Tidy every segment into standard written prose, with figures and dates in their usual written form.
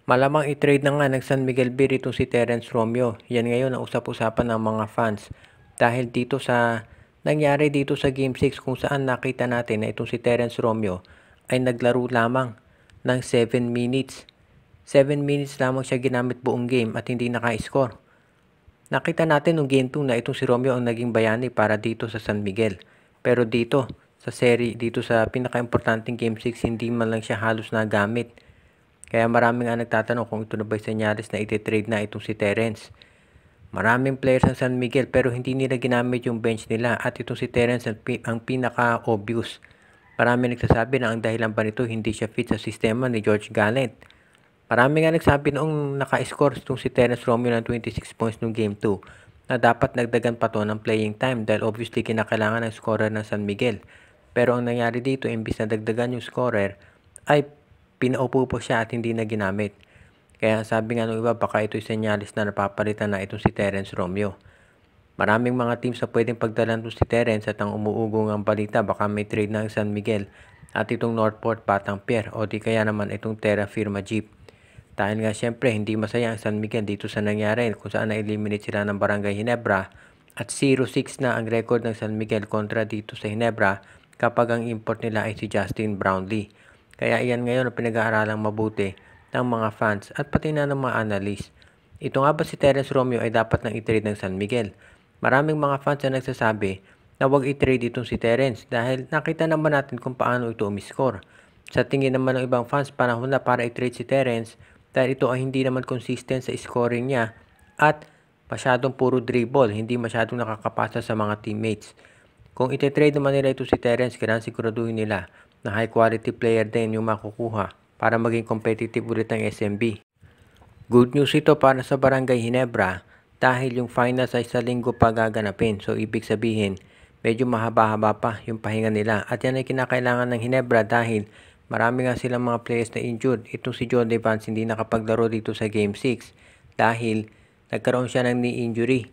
Malamang i-trade na nga ng San Miguel Beer itong si Terence Romeo. Yan ngayon ang usap-usapan ng mga fans. Dahil dito sa nangyari dito sa Game 6 kung saan nakita natin na itong si Terence Romeo ay naglaro lamang ng 7 minutes. 7 minutes lamang siya ginamit buong game at hindi naka-score. Nakita natin nung Game 2 na itong si Romeo ang naging bayani para dito sa San Miguel. Pero dito sa serie, dito sa pinaka-importanting Game 6, hindi man lang siya halos nagamit. Kaya marami nga nagtatanong kung ito na ba'y senyales na iti-trade na itong si Terence. Maraming players ng San Miguel pero hindi nila ginamit yung bench nila at itong si Terence ang pinaka-obvious. Marami nagsasabi na ang dahilan ba nito hindi siya fit sa sistema ni George Gallant. Marami nga nagsabi noong naka-score itong si Terence Romeo ng 26 points noong Game 2 na dapat nagdagan pa to ng playing time dahil obviously kinakailangan ng scorer ng San Miguel. Pero ang nangyari dito, imbis na dagdagan yung scorer, ay pinaupo po siya at hindi na ginamit. Kaya sabi nga ng iba, baka ito'y senyalis na napapalitan na itong si Terence Romeo. Maraming mga teams na pwedeng pagdalan itong si Terence at ang umuugong ang balita, baka may trade ng San Miguel at itong Northport Batang Pier o di kaya naman itong Terra Firma Jeep. Dahil nga syempre hindi masaya ang San Miguel dito sa nangyari kung saan na-eliminate sila ng Barangay Ginebra at 0-6 na ang record ng San Miguel kontra dito sa Ginebra kapag ang import nila ay si Justin Brownlee. Kaya iyan ngayon ang pinag-aaralang mabuti ng mga fans at pati na ng mga analyst. Ito nga ba si Terence Romeo ay dapat nang i-trade ng San Miguel? Maraming mga fans na nagsasabi na huwag i-trade itong si Terence dahil nakita naman natin kung paano ito umiscore. Sa tingin naman ng ibang fans, panahon na para i-trade si Terence dahil ito ay hindi naman consistent sa scoring niya at masyadong puro dribble, hindi masyadong nakakapasa sa mga teammates. Kung iti-trade naman nila ito si Terence, kailangan siguraduhin nila na high quality player din yung makukuha para maging competitive ulit ang SMB. Good news ito para sa Barangay Ginebra dahil yung finals ay sa linggo pa gaganapin. So ibig sabihin, medyo mahaba-haba pa yung pahinga nila. At yan ay kinakailangan ng Ginebra dahil marami nga silang mga players na injured. Itong si John Devance hindi nakapaglaro dito sa Game 6 dahil nagkaroon siya ng knee injury.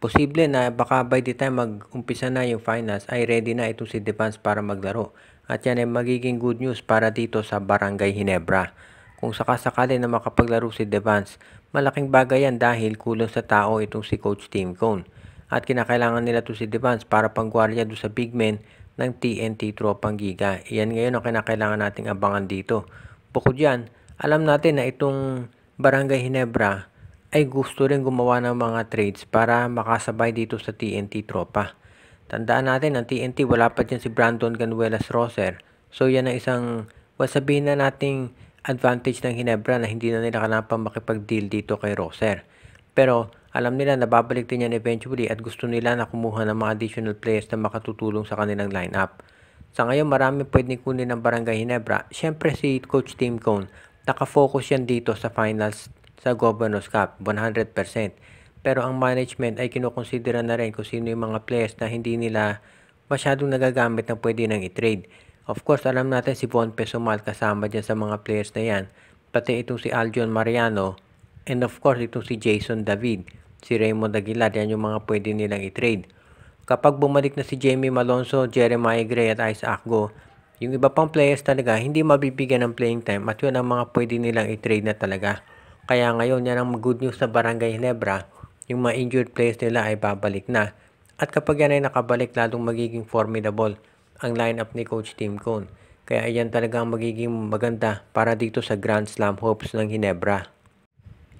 Posible na baka by the time mag-umpisa na yung finals ay ready na itong si Devance para maglaro. At yan ay magiging good news para dito sa Barangay Ginebra. Kung sakasakali na makapaglaro si Devance, malaking bagay yan dahil kulang sa tao itong si Coach Tim Cone. At kinakailangan nila ito si Devance para pangguardia doon sa big men ng TNT Tropang Giga. Iyan ngayon ang kinakailangan nating abangan dito. Bukod yan, alam natin na itong Barangay Ginebra ay gusto rin gumawa ng mga trades para makasabay dito sa TNT Tropa. Tandaan natin, ang TNT wala pa dyan si Brandon Ganuelas Roser. So yan ang isang, sabihin na nating advantage ng Ginebra na hindi na nila kailangan pa makipag-deal dito kay Roser. Pero alam nila na babalik din yan eventually at gusto nila na kumuha ng mga additional players na makatutulong sa kanilang lineup. Sa ngayon, marami pwedeng kunin ng Barangay Ginebra. Siyempre si Coach Tim Cone, nakafocus yan dito sa finals sa Governors Cup, 100%. Pero ang management ay kinukonsidera na rin kung sino yung mga players na hindi nila masyadong nagagamit na pwede nang i-trade. Of course, alam natin si Von Pesumal kasama dyan sa mga players na yan. Pati itong si Aljon Mariano and of course itong si Jason David, si Raymond Aguilar, yan yung mga pwede nilang i-trade. Kapag bumalik na si Jamie Malonzo, Jeremiah Gray at Isaac Go, yung iba pang players talaga hindi mabibigyan ng playing time at yun ang mga pwede nilang i-trade na talaga. Kaya ngayon yan ang good news sa Barangay Ginebra, yung mga injured players nila ay babalik na. At kapag yan ay nakabalik, lalong magiging formidable ang lineup ni Coach Tim Cone. Kaya yan talaga ang magiging maganda para dito sa Grand Slam hopes ng Ginebra.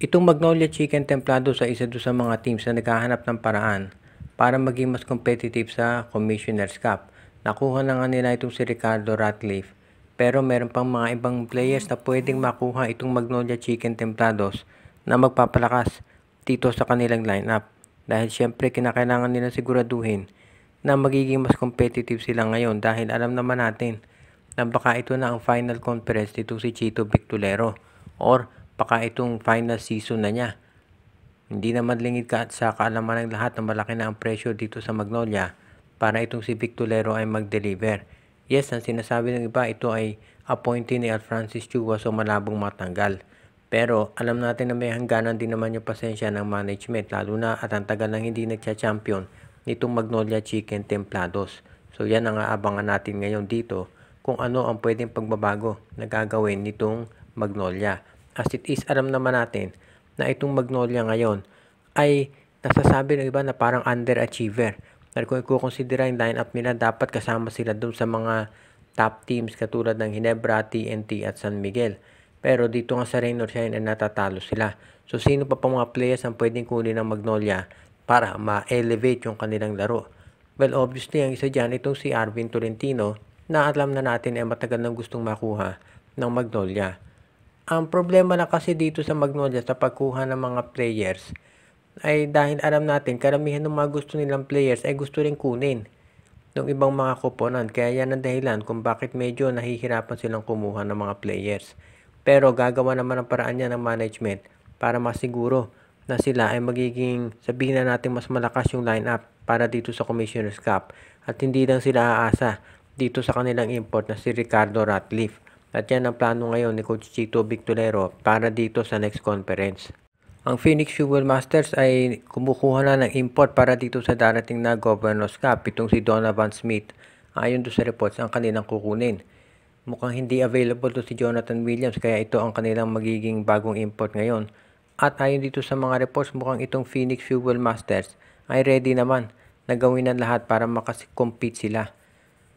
Itong Magnolia Chicken Templados ay isa doon sa mga teams na naghahanap ng paraan para maging mas competitive sa Commissioner's Cup. Nakuha na nga nila itong si Ricardo Ratcliffe. Pero meron pang mga ibang players na pwedeng makuha itong Magnolia Chicken Templados na magpapalakas dito sa kanilang lineup. Dahil syempre kinakailangan nila siguraduhin na magiging mas competitive sila ngayon dahil alam naman natin na baka ito na ang final conference dito si Chito Victolero or baka itong final season na niya. Hindi naman lingid ka at sa kaalaman ng lahat na malaki na ang pressure dito sa Magnolia para itong si Victolero ay mag-deliver. Yes, ang sinasabi ng iba, ito ay appointee ni Alfrancis Chua so malabong matanggal. Pero alam natin na may hangganan din naman yung pasensya ng management lalo na at ang tagal nang hindi nagcha-champion nitong Magnolia Chicken Templados. So yan ang aabangan natin ngayon dito kung ano ang pwedeng pagbabago na gagawin nitong Magnolia. As it is, alam naman natin na itong Magnolia ngayon ay nasasabi ng iba na parang underachiever. Dahil kung i-consider yung lineup nila, dapat kasama sila dun sa mga top teams katulad ng Ginebra, TNT at San Miguel. Pero dito nga sa Rain or Shine ay natatalo sila. So sino pa mga players ang pwedeng kunin ng Magnolia para ma-elevate yung kanilang laro? Well, obviously, ang isa dyan, itong si Arvin Tolentino na alam na natin ay matagal nang gustong makuha ng Magnolia. Ang problema na kasi dito sa Magnolia sa pagkuha ng mga players ay dahil alam natin karamihan ng mga gusto nilang players ay gusto rin kunin ng ibang mga koponan. Kaya yan ang dahilan kung bakit medyo nahihirapan silang kumuha ng mga players. Pero gagawa naman ang paraan niya ng management para masiguro na sila ay magiging, sabihin na natin, mas malakas yung lineup para dito sa Commissioner's Cup. At hindi lang sila aasa dito sa kanilang import na si Ricardo Ratcliffe. At yan ang plano ngayon ni Coach Chito Victorero para dito sa next conference. Ang Phoenix Fuel Masters ay kumukuha na ng import para dito sa darating na Governor's Cup. Itong si Donovan Smith, ayon doon sa reports, ang kanilang kukunin. Mukhang hindi available to si Jonathan Williams kaya ito ang kanilang magiging bagong import ngayon. At ayon dito sa mga reports, mukhang itong Phoenix Fuel Masters ay ready naman na gawin ang lahat para makasi-compete sila.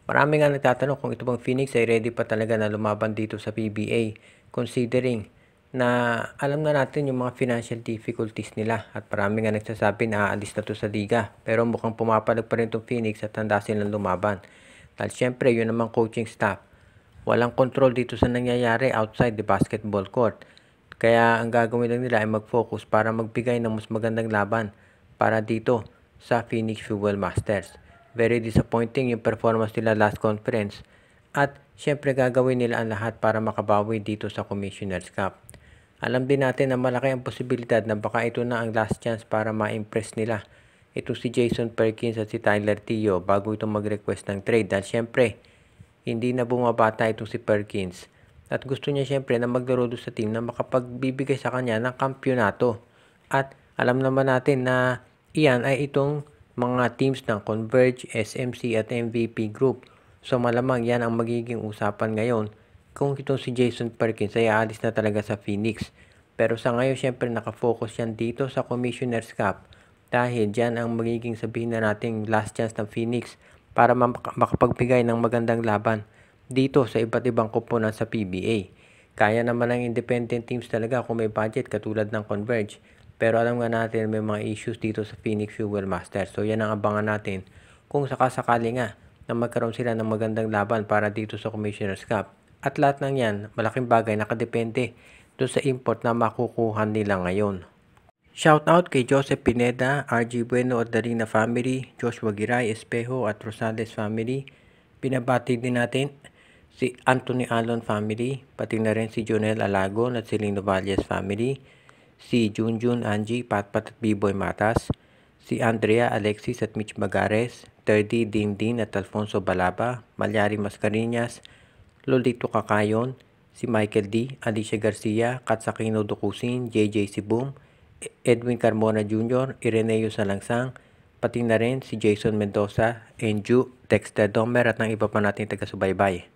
Marami nga nagtatanong kung ito bang Phoenix ay ready pa talaga na lumaban dito sa PBA considering na alam na natin yung mga financial difficulties nila at marami nga nagsasabi na aalis na to sa liga. Pero mukhang pumapalag pa rin itong Phoenix at handa silang lumaban. Dahil syempre yun namang coaching staff. Walang control dito sa nangyayari outside the basketball court. Kaya ang gagawin lang nila ay mag-focus para magbigay ng mas magandang laban para dito sa Phoenix Fuel Masters. Very disappointing yung performance nila last conference. At syempre gagawin nila ang lahat para makabawi dito sa Commissioner's Cup. Alam din natin na malaki ang posibilidad na baka ito na ang last chance para ma-impress nila. Ito si Jason Perkins at si Tyler Tio bago ito mag-request ng trade. Dahil syempre, hindi na bumabata itong si Perkins. At gusto niya syempre na maglaro doon sa team na makapagbibigay sa kanya ng kampyonato. At alam naman natin na iyan ay itong mga teams ng Converge, SMC at MVP Group. So malamang yan ang magiging usapan ngayon kung itong si Jason Perkins ay aalis na talaga sa Phoenix. Pero sa ngayon syempre nakafocus yan dito sa Commissioner's Cup dahil dyan ang magiging, sabihin na natin, last chance ng Phoenix para makapagbigay ng magandang laban dito sa iba't ibang koponan sa PBA. Kaya naman ng independent teams talaga kung may budget katulad ng Converge. Pero alam nga natin may mga issues dito sa Phoenix Fuel Masters. So yan ang abangan natin kung sakasakali nga na magkaroon sila ng magandang laban para dito sa Commissioner's Cup. At lahat ng yan, malaking bagay, nakadepende doon sa import na makukuha nila ngayon. Shout out kay Joseph Pineda, RG Bueno at Darina family, Joshua Giray, Espejo at Rosales family. Binabati din natin si Anthony Alon family, pati na rin si Jonel Alagon at si Lino Valles family, si Junjun, Angie, Patpat at B-Boy Matas, si Andrea, Alexis at Mitch Magares, Terdy, Dindin at Alfonso Balaba, Malyari Mascareñas, Lolito Kakayon, si Michael D, Alicia Garcia, Katsakino Dukusin, JJ Sibum, Edwin Carmona Jr., Ireneo Salangsang, pati na rin si Jason Mendoza, Enju, Dexter Domer at ng iba pa nating taga-subaybay.